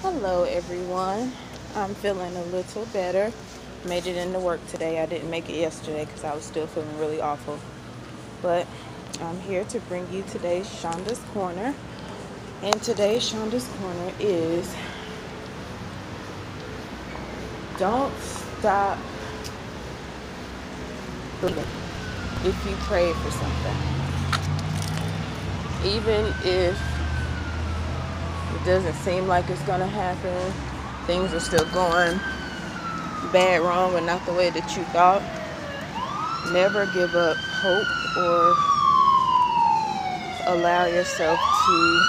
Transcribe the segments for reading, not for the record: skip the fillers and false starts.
Hello everyone. I'm feeling a little better. Made it into work today. I didn't make it yesterday because I was still feeling really awful. But I'm here to bring you today's Shonda's Corner. And today's Shonda's Corner is don't stop believing if you prayed for something. Even if it doesn't seem like it's gonna happen, things are still going bad, wrong, or not the way that you thought. Never give up hope or allow yourself to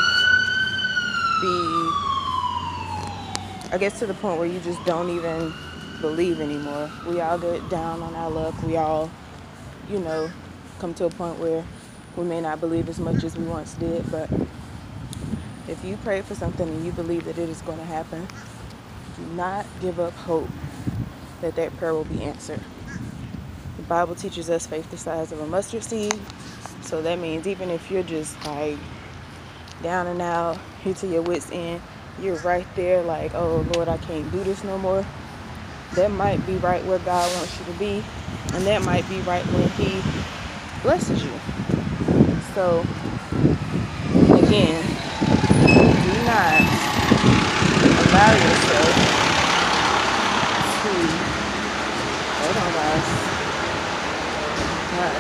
be, to the point where you just don't even believe anymore. We all get down on our luck. We all, come to a point where we may not believe as much as we once did, but if you pray for something and you believe that it is going to happen, do not give up hope that prayer will be answered. The Bible teaches us faith the size of a mustard seed. So that means even if you're just like down and out, you're to your wit's end, you're right there like, oh Lord, I can't do this no more. That might be right where God wants you to be. And that might be right when He blesses you. So again, do not allow yourself to, hold on guys, got a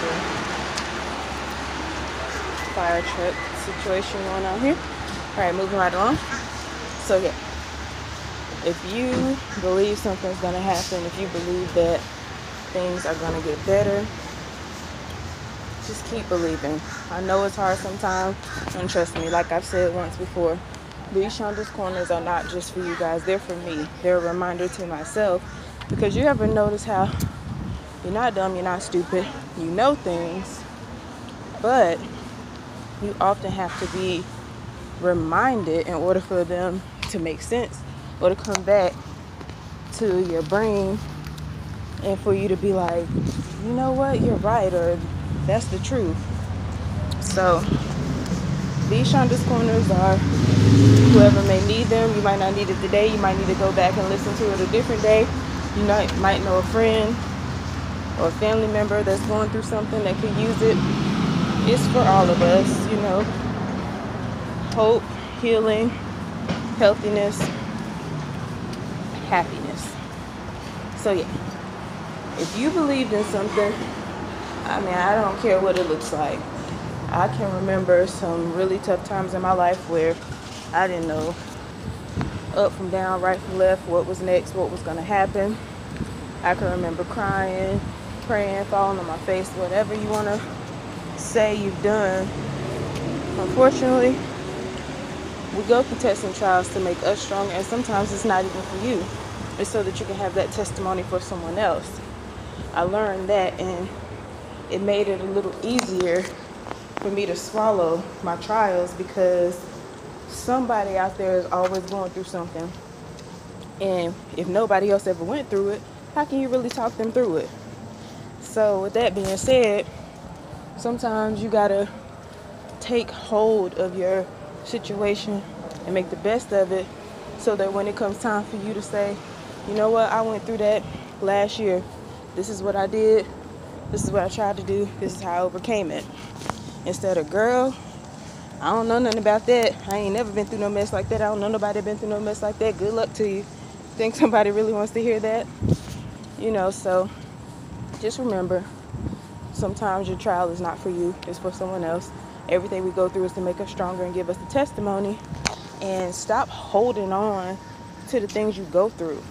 fire truck situation going on here. Alright, moving right along. So yeah, if you believe something's going to happen, if you believe that things are going to get better, just keep believing. I know it's hard sometimes, and trust me, like I've said once before, these Shonda's Corners are not just for you guys, they're for me. They're a reminder to myself, because you ever notice how you're not dumb, you're not stupid, you know things, but you often have to be reminded in order for them to make sense or to come back to your brain and for you to be like, you know what, you're right, or that's the truth. So these Shonda's Corners are whoever may need them. You might not need it today. You might need to go back and listen to it a different day. You might know a friend or a family member that's going through something that could use it. It's for all of us, hope, healing, healthiness, happiness. So yeah, if you believed in something, I don't care what it looks like. I can remember some really tough times in my life where I didn't know up from down, right from left, what was next, what was going to happen. I can remember crying, praying, falling on my face, whatever you want to say you've done. Unfortunately, we go through tests and trials to make us stronger, and sometimes it's not even for you. It's so that you can have that testimony for someone else. I learned that, and it made it a little easier for me to swallow my trials, because somebody out there is always going through something. And if nobody else ever went through it, how can you really talk them through it? So with that being said, sometimes you gotta take hold of your situation and make the best of it, so that when it comes time for you to say, you know what, I went through that last year. This is what I did. This is what I tried to do. This is how I overcame it. Instead of, girl, I don't know nothing about that. I ain't never been through no mess like that. I don't know nobody been through no mess like that. Good luck to you. Think somebody really wants to hear that? So just remember, sometimes your trial is not for you. It's for someone else. Everything we go through is to make us stronger and give us the testimony. And stop holding on to the things you go through.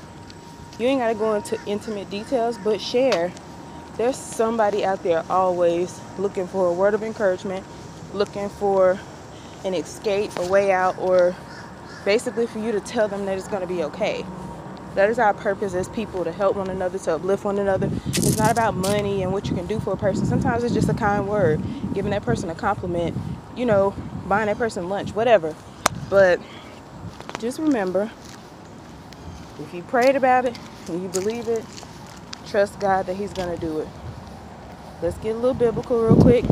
You ain't got to go into intimate details, but share. There's somebody out there always looking for a word of encouragement, looking for an escape, a way out, or basically for you to tell them that it's going to be okay. That is our purpose as people, to help one another, to uplift one another. It's not about money and what you can do for a person. Sometimes it's just a kind word, giving that person a compliment, buying that person lunch, whatever. But just remember, if you prayed about it and you believe it, trust God that He's going to do it. Let's get a little biblical real quick.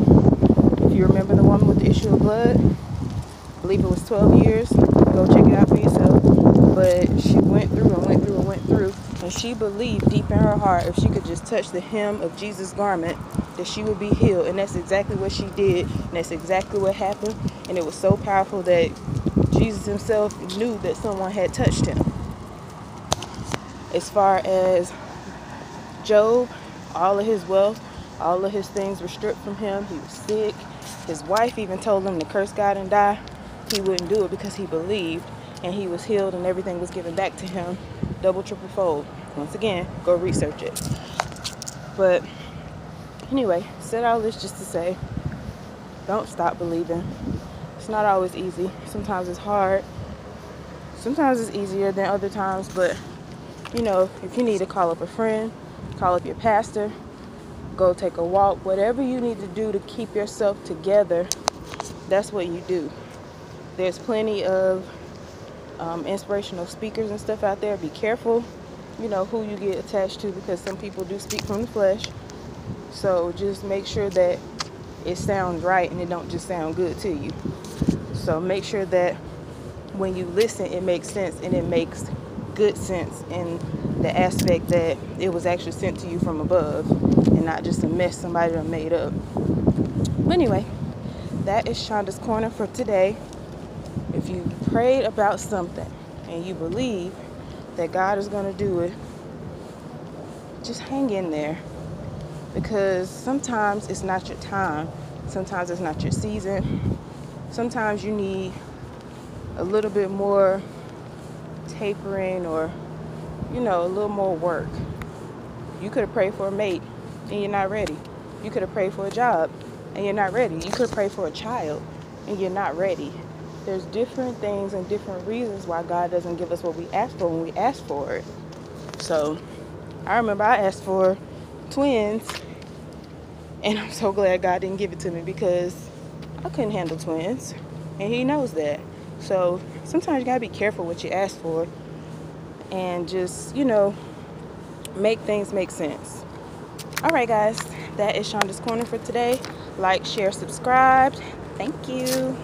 If you remember the woman with the issue of blood, I believe it was 12 years. Go check it out for yourself. But she believed deep in her heart if she could just touch the hem of Jesus' garment, that she would be healed. And that's exactly what she did. And that's exactly what happened. And it was so powerful that Jesus himself knew that someone had touched him. As far as Job, all of his wealth, all of his things were stripped from him. He was sick. His wife even told him to curse God and die. He wouldn't do it because he believed, and he was healed, and everything was given back to him double, triple fold. Once again, go research it. But anyway, said all this just to say, don't stop believing. It's not always easy. Sometimes it's hard. Sometimes it's easier than other times, but you know, if you need to call up a friend, call up your pastor, go take a walk, whatever you need to do to keep yourself together, that's what you do. There's plenty of inspirational speakers and stuff out there. Be careful, you know, who you get attached to, because some people do speak from the flesh. So just make sure that it sounds right and it don't just sound good to you. So make sure that when you listen, it makes sense, and it makes good sense in the aspect that it was actually sent to you from above and not just a mess somebody done made up. But anyway, that is Shonda's Corner for today. If you prayed about something and you believe that God is going to do it, just hang in there, because sometimes it's not your time. Sometimes it's not your season. Sometimes you need a little bit more tapering, or you know, a little more work. You could have prayed for a mate and you're not ready. You could have prayed for a job and you're not ready. You could have prayed for a child and you're not ready. There's different things and different reasons why God doesn't give us what we ask for when we ask for it. So I remember I asked for twins, and I'm so glad God didn't give it to me, because I couldn't handle twins, and he knows that. So sometimes you gotta be careful what you ask for, and just, you know, make things make sense. All right, guys, that is Shonda's Corner for today. Like, share, subscribe. Thank you.